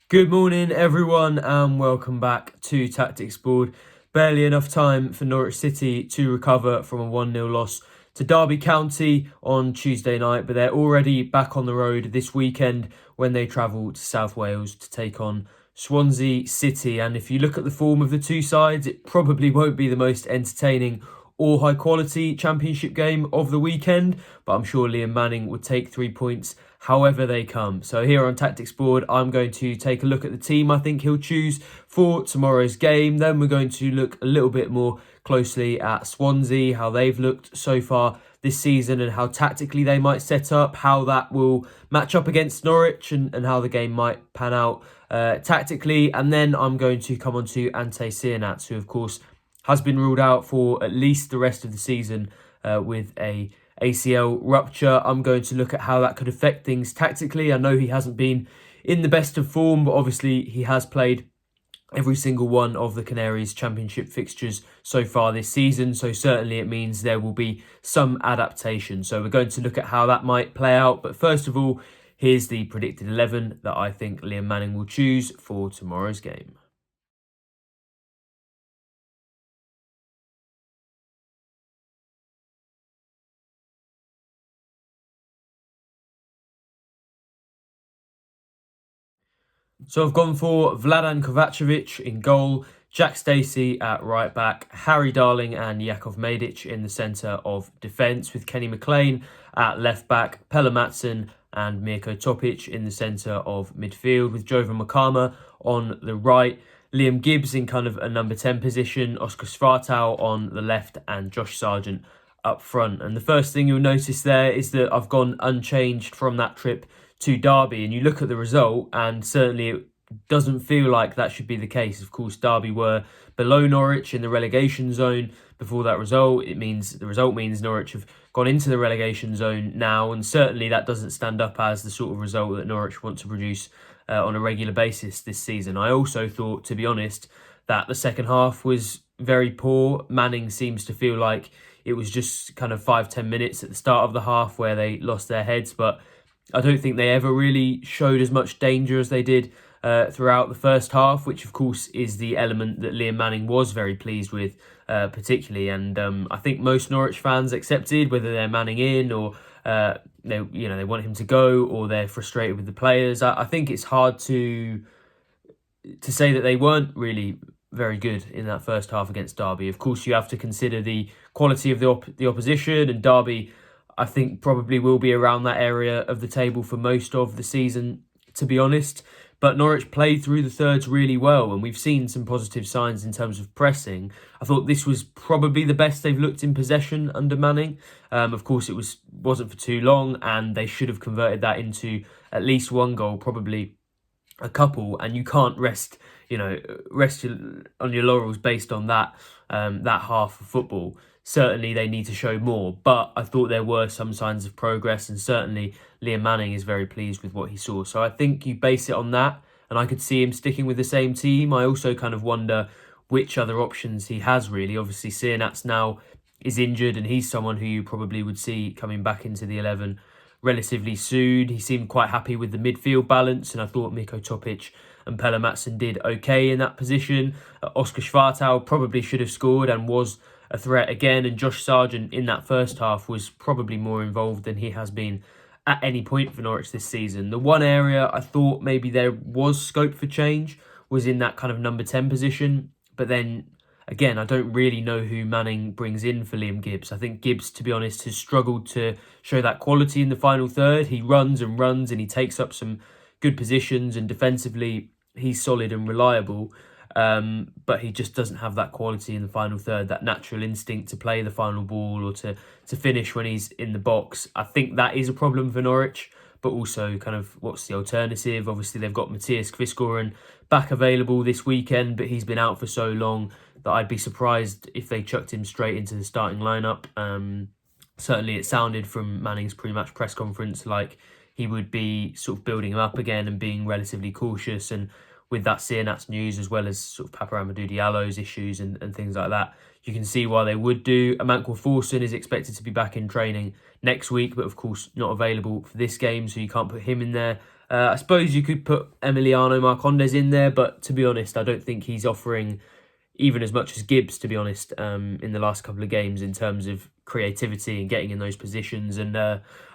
Good morning, everyone, and welcome back to Tactics Board. Barely enough time for Norwich City to recover from a 1-0 loss to Derby County on Tuesday night, but they're already back on the road this weekend when they travel to South Wales to take on Swansea City. And if you look at the form of the two sides, it probably won't be the most entertaining or high quality championship game of the weekend, but I'm sure Liam Manning would take 3 points however they come. So here on Tactics Board, I'm going to take a look at the team I think he'll choose for tomorrow's game. Then we're going to look a little bit more closely at Swansea, how they've looked so far this season and how tactically they might set up, how that will match up against Norwich and how the game might pan out tactically. And then I'm going to come on to Ante Seaman, who of course has been ruled out for at least the rest of the season with a ACL rupture. I'm going to look at how that could affect things tactically. I know he hasn't been in the best of form, but obviously he has played every single one of the Canaries' championship fixtures so far this season. So certainly it means there will be some adaptation. So we're going to look at how that might play out. But first of all, here's the predicted 11 that I think Liam Manning will choose for tomorrow's game. So I've gone for Vladan Kovacevic in goal, Jack Stacey at right back, Harry Darling and Jakov Medic in the centre of defence, with Kenny McLean at left back, Pelle Matson and Mirko Topic in the centre of midfield, with Jovan Makama on the right, Liam Gibbs in kind of a number 10 position, Oscar Svartau on the left and Josh Sargent up front. And the first thing you'll notice there is that I've gone unchanged from that trip to Derby, and you look at the result and certainly it doesn't feel like that should be the case. Of course, Derby were below Norwich in the relegation zone before that result. The result means Norwich have gone into the relegation zone now, and certainly that doesn't stand up as the sort of result that Norwich want to produce on a regular basis this season. I also thought, to be honest, that the second half was very poor. Manning seems to feel like it was just kind of 5-10 minutes at the start of the half where they lost their heads, but I don't think they ever really showed as much danger as they did throughout the first half, which of course is the element that Liam Manning was very pleased with, particularly. And I think most Norwich fans accepted, whether they're Manning in or they want him to go or they're frustrated with the players. I think it's hard to say that they weren't really very good in that first half against Derby. Of course, you have to consider the quality of the opposition, and Derby, I think, probably will be around that area of the table for most of the season, to be honest. But Norwich played through the thirds really well, and we've seen some positive signs in terms of pressing. I thought this was probably the best they've looked in possession under Manning. Of course, it wasn't for too long, and they should have converted that into at least one goal, probably a couple, and you can't rest on your laurels based on that half of football. Certainly they need to show more, but I thought there were some signs of progress, and certainly Liam Manning is very pleased with what he saw. So I think you base it on that, and I could see him sticking with the same team. I also kind of wonder which other options he has, really. Obviously, Crnac now is injured, and he's someone who you probably would see coming back into the 11 relatively soon. He seemed quite happy with the midfield balance, and I thought Mirko Topic and Pelle Matson did okay in that position. Oscar Svartau probably should have scored and was a threat again, and Josh Sargent in that first half was probably more involved than he has been at any point for Norwich this season. The one area I thought maybe there was scope for change was in that kind of number 10 position, but then again, I don't really know who Manning brings in for Liam Gibbs. I think Gibbs, to be honest, has struggled to show that quality in the final third. He runs and runs and he takes up some good positions, and defensively he's solid and reliable. But he just doesn't have that quality in the final third, that natural instinct to play the final ball or to finish when he's in the box. I think that is a problem for Norwich, but also kind of what's the alternative? Obviously, they've got Matthias Kvistgården back available this weekend, but he's been out for so long that I'd be surprised if they chucked him straight into the starting lineup. Certainly, it sounded from Manning's pre-match press conference like he would be sort of building him up again and being relatively cautious and with that Crnac's news, as well as sort of Papa Amadou Diallo's issues and things like that. You can see why they would do. Amankwa Forson is expected to be back in training next week, but of course not available for this game, so you can't put him in there. I suppose you could put Emiliano Marcondes in there, but to be honest, I don't think he's offering even as much as Gibbs, to be honest, in the last couple of games in terms of creativity and getting in those positions. And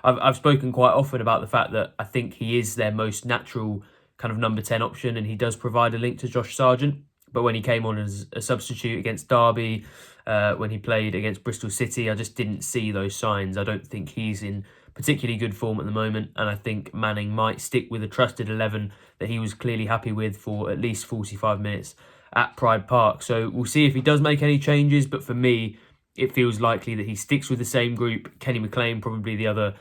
I've spoken quite often about the fact that I think he is their most natural kind of number 10 option, and he does provide a link to Josh Sargent. But when he came on as a substitute against Derby, when he played against Bristol City, I just didn't see those signs. I don't think he's in particularly good form at the moment, and I think Manning might stick with a trusted 11 that he was clearly happy with for at least 45 minutes at Pride Park. So we'll see if he does make any changes, but for me, it feels likely that he sticks with the same group. Kenny McLean, probably the other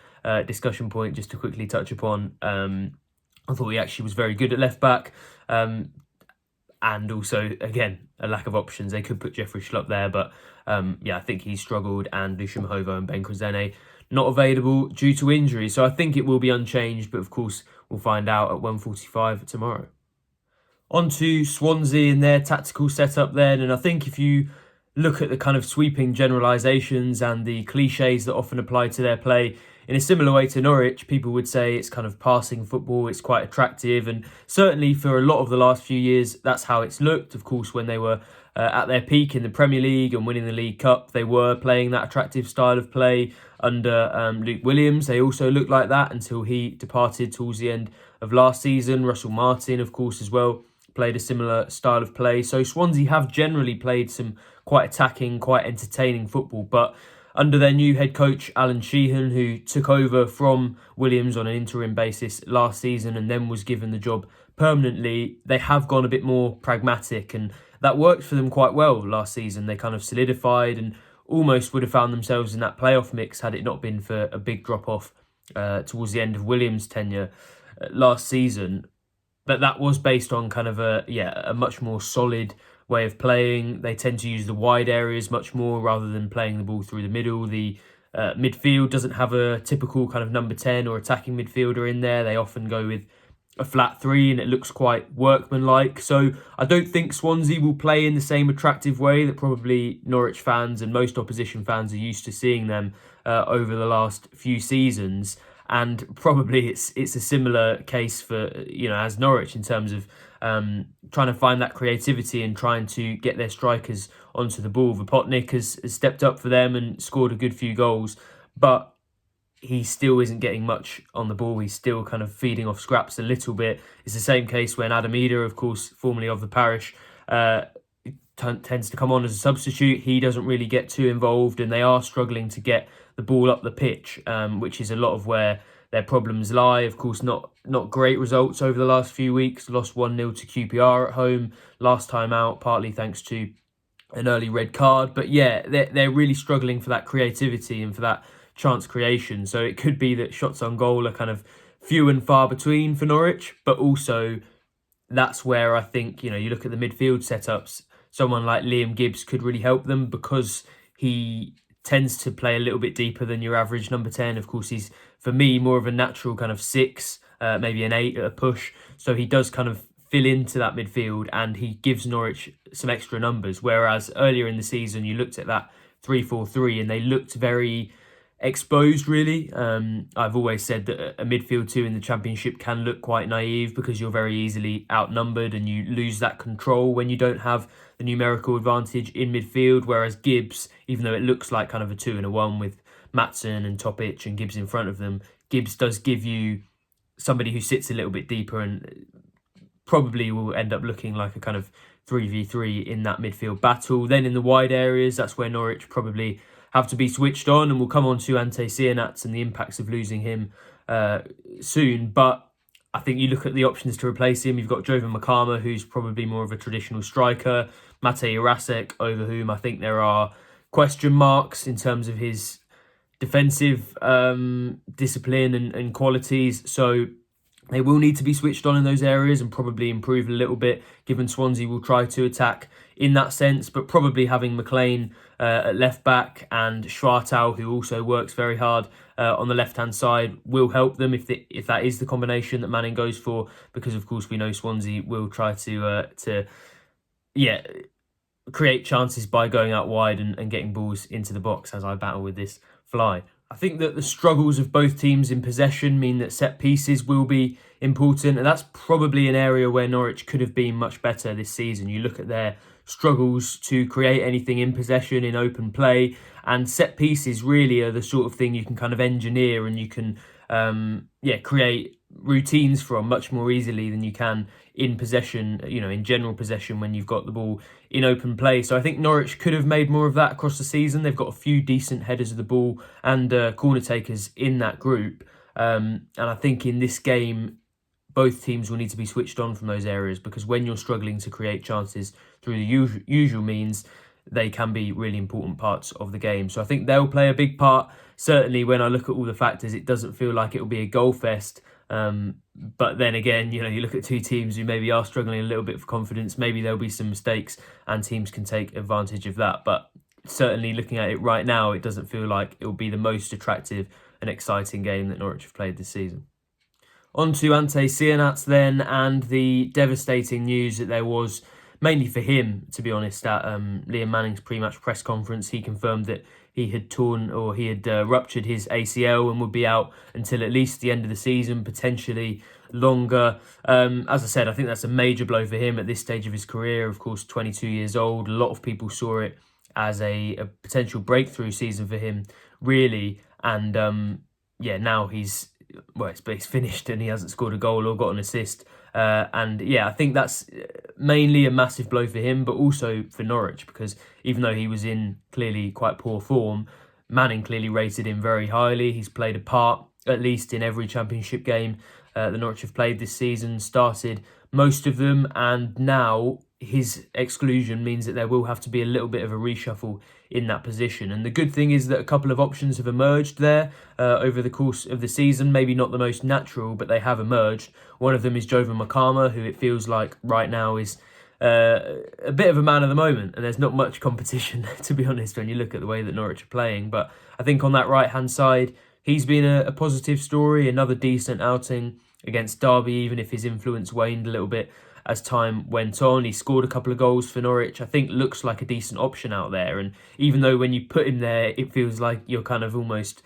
discussion point, just to quickly touch upon. I thought he actually was very good at left back. And also, again, a lack of options. They could put Jeffrey Schlupp there, but I think he's struggled. And Lucian Mahovo and Ben Krezene not available due to injury. So I think it will be unchanged, but of course, we'll find out at 1:45 tomorrow. On to Swansea and their tactical setup then. And I think if you look at the kind of sweeping generalisations and the cliches that often apply to their play, in a similar way to Norwich, people would say it's kind of passing football, it's quite attractive, and certainly for a lot of the last few years, that's how it's looked. Of course, when they were at their peak in the Premier League and winning the League Cup, they were playing that attractive style of play under Luke Williams. They also looked like that until he departed towards the end of last season. Russell Martin, of course, as well, played a similar style of play. So Swansea have generally played some quite attacking, quite entertaining football, but under their new head coach, Alan Sheehan, who took over from Williams on an interim basis last season and then was given the job permanently, they have gone a bit more pragmatic, and that worked for them quite well last season. They kind of solidified and almost would have found themselves in that playoff mix had it not been for a big drop-off towards the end of Williams' tenure last season. But that was based on kind of a much more solid way of playing. They tend to use the wide areas much more rather than playing the ball through the middle. The midfield doesn't have a typical kind of number 10 or attacking midfielder in there. They often go with a flat 3 and it looks quite workmanlike. So I don't think Swansea will play in the same attractive way that probably Norwich fans and most opposition fans are used to seeing them over the last few seasons. And probably it's a similar case for, as Norwich in terms of trying to find that creativity and trying to get their strikers onto the ball. Vopotnik has stepped up for them and scored a good few goals, but he still isn't getting much on the ball. He's still kind of feeding off scraps a little bit. It's the same case when Adam Ida, of course, formerly of the parish, tends to come on as a substitute. He doesn't really get too involved, and they are struggling to get the ball up the pitch, which is a lot of where their problems lie. Of course, not great results over the last few weeks. Lost 1-0 to QPR at home last time out, partly thanks to an early red card. But yeah, they're really struggling for that creativity and for that chance creation. So it could be that shots on goal are kind of few and far between for Norwich, but also that's where I think, you look at the midfield setups, someone like Liam Gibbs could really help them because he tends to play a little bit deeper than your average number 10. Of course, he's, for me, more of a natural kind of 6, maybe an 8 at a push. So he does kind of fill into that midfield and he gives Norwich some extra numbers. Whereas earlier in the season, you looked at that 3-4-3 and they looked very exposed, really. I've always said that a midfield 2 in the Championship can look quite naive because you're very easily outnumbered and you lose that control when you don't have the numerical advantage in midfield. Whereas Gibbs, even though it looks like kind of a 2 and a 1 with Maatsen and Topic and Gibbs in front of them, Gibbs does give you somebody who sits a little bit deeper and probably will end up looking like a kind of 3v3 in that midfield battle. Then in the wide areas, that's where Norwich probably have to be switched on, and we'll come on to Ante Cianats and the impacts of losing him soon. But I think you look at the options to replace him. You've got Jovan Makama, who's probably more of a traditional striker. Matej Jurasek, over whom I think there are question marks in terms of his defensive discipline and qualities. So they will need to be switched on in those areas and probably improve a little bit, given Swansea will try to attack in that sense. But probably having McLean at left back and Schwartau, who also works very hard on the left-hand side will help them if that is the combination that Manning goes for, because of course we know Swansea will try to create chances by going out wide and getting balls into the box as I battle with this fly. I think that the struggles of both teams in possession mean that set pieces will be important, and that's probably an area where Norwich could have been much better this season. You look at their struggles to create anything in possession, in open play, and set pieces really are the sort of thing you can kind of engineer and you can create routines from much more easily than you can in possession, in general possession when you've got the ball in open play. So I think Norwich could have made more of that across the season. They've got a few decent headers of the ball and corner takers in that group. And I think in this game, both teams will need to be switched on from those areas, because when you're struggling to create chances through the usual means, they can be really important parts of the game. So I think they'll play a big part. Certainly when I look at all the factors, it doesn't feel like it will be a goal fest. But then again, you look at two teams who maybe are struggling a little bit for confidence. Maybe there'll be some mistakes and teams can take advantage of that. But certainly looking at it right now, it doesn't feel like it will be the most attractive and exciting game that Norwich have played this season. On to Ante Seaman then, and the devastating news that there was, mainly for him, to be honest, at Liam Manning's pre-match press conference. He confirmed that he had ruptured his ACL and would be out until at least the end of the season, potentially longer. As I said, I think that's a major blow for him at this stage of his career. Of course, 22 years old. A lot of people saw it as a potential breakthrough season for him, really. And now he's finished and he hasn't scored a goal or got an assist. I think that's mainly a massive blow for him, but also for Norwich, because even though he was in clearly quite poor form, Manning clearly rated him very highly. He's played a part, at least in every championship game that Norwich have played this season, started most of them, and now his exclusion means that there will have to be a little bit of a reshuffle in that position. And the good thing is that a couple of options have emerged there over the course of the season. Maybe not the most natural, but they have emerged. One of them is Jovan Makama, who it feels like right now is a bit of a man of the moment, and there's not much competition, to be honest, when you look at the way that Norwich are playing. But I think on that right-hand side, he's been a positive story, another decent outing against Derby, even if his influence waned a little bit as time went on. He scored a couple of goals for Norwich. I think looks like a decent option out there. And even though when you put him there, it feels like you're kind of almost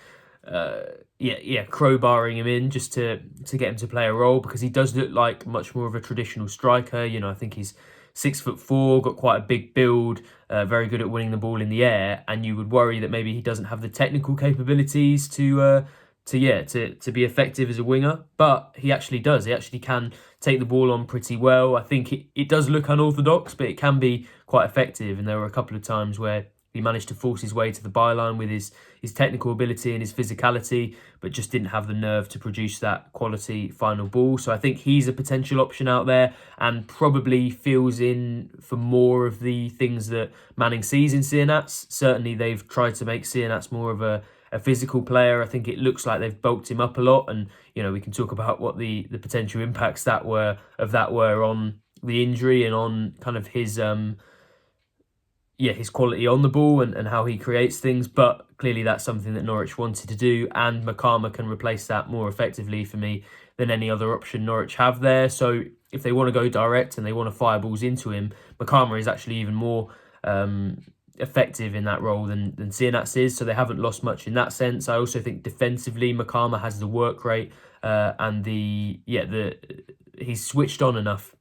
crowbarring him in just to get him to play a role, because he does look like much more of a traditional striker. I think he's 6'4", got quite a big build, very good at winning the ball in the air, and you would worry that maybe he doesn't have the technical capabilities to be effective as a winger, but he actually does. He actually can take the ball on pretty well. I think it does look unorthodox, but it can be quite effective, and there were a couple of times where he managed to force his way to the byline with his technical ability and his physicality, but just didn't have the nerve to produce that quality final ball. So I think he's a potential option out there and probably fills in for more of the things that Manning sees in Crnac. Certainly they've tried to make Crnac more of a physical player. I think it looks like they've bulked him up a lot, and we can talk about what the potential impacts that were on the injury and on kind of his quality on the ball and how he creates things. But clearly that's something that Norwich wanted to do, and Makama can replace that more effectively for me than any other option Norwich have there. So if they want to go direct and they want to fire balls into him, Makama is actually even more effective in that role than Crnac is, so they haven't lost much in that sense. I also think defensively Makama has the work rate and he's switched on enough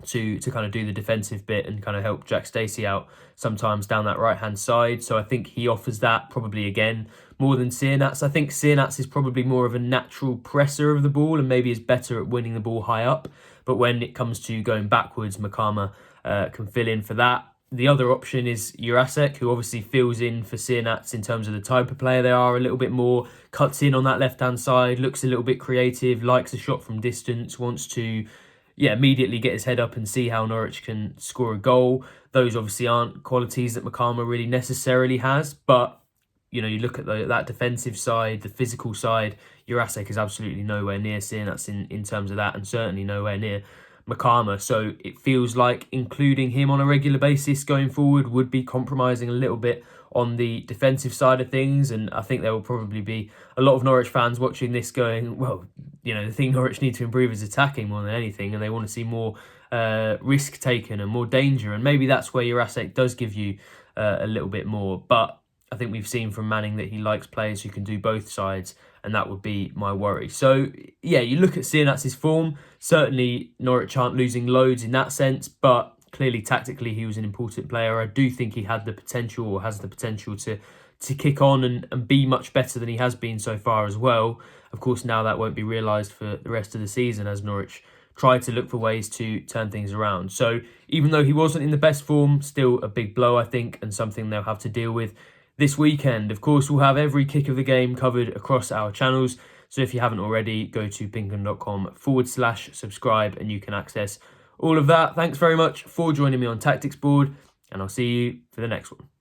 to kind of do the defensive bit and kind of help Jack Stacey out sometimes down that right hand side. So I think he offers that probably again more than Crnac. I think Crnac is probably more of a natural presser of the ball and maybe is better at winning the ball high up, but when it comes to going backwards, Makama can fill in for that. The other option is Jurasek, who obviously fills in for Crnac in terms of the type of player they are, a little bit more, cuts in on that left-hand side, looks a little bit creative, likes a shot from distance, wants to immediately get his head up and see how Norwich can score a goal. Those obviously aren't qualities that Makama really necessarily has, but you look at that defensive side, the physical side, Jurasek is absolutely nowhere near Crnac in terms of that, and certainly nowhere near Makama. So it feels like including him on a regular basis going forward would be compromising a little bit on the defensive side of things. And I think there will probably be a lot of Norwich fans watching this going, well, the thing Norwich need to improve is attacking more than anything, and they want to see more risk taken and more danger. And maybe that's where Jurasek does give you a little bit more. But I think we've seen from Manning that he likes players who can do both sides, and that would be my worry. So, yeah, you look at Crnac's form. Certainly, Norwich aren't losing loads in that sense, but clearly, tactically, he was an important player. I do think he had the potential, or has the potential, to kick on and be much better than he has been so far as well. Of course, now that won't be realised for the rest of the season as Norwich try to look for ways to turn things around. So even though he wasn't in the best form, still a big blow, I think, and something they'll have to deal with this weekend. Of course, we'll have every kick of the game covered across our channels. So if you haven't already, go to pinkham.com/subscribe and you can access all of that. Thanks very much for joining me on Tactics Board, and I'll see you for the next one.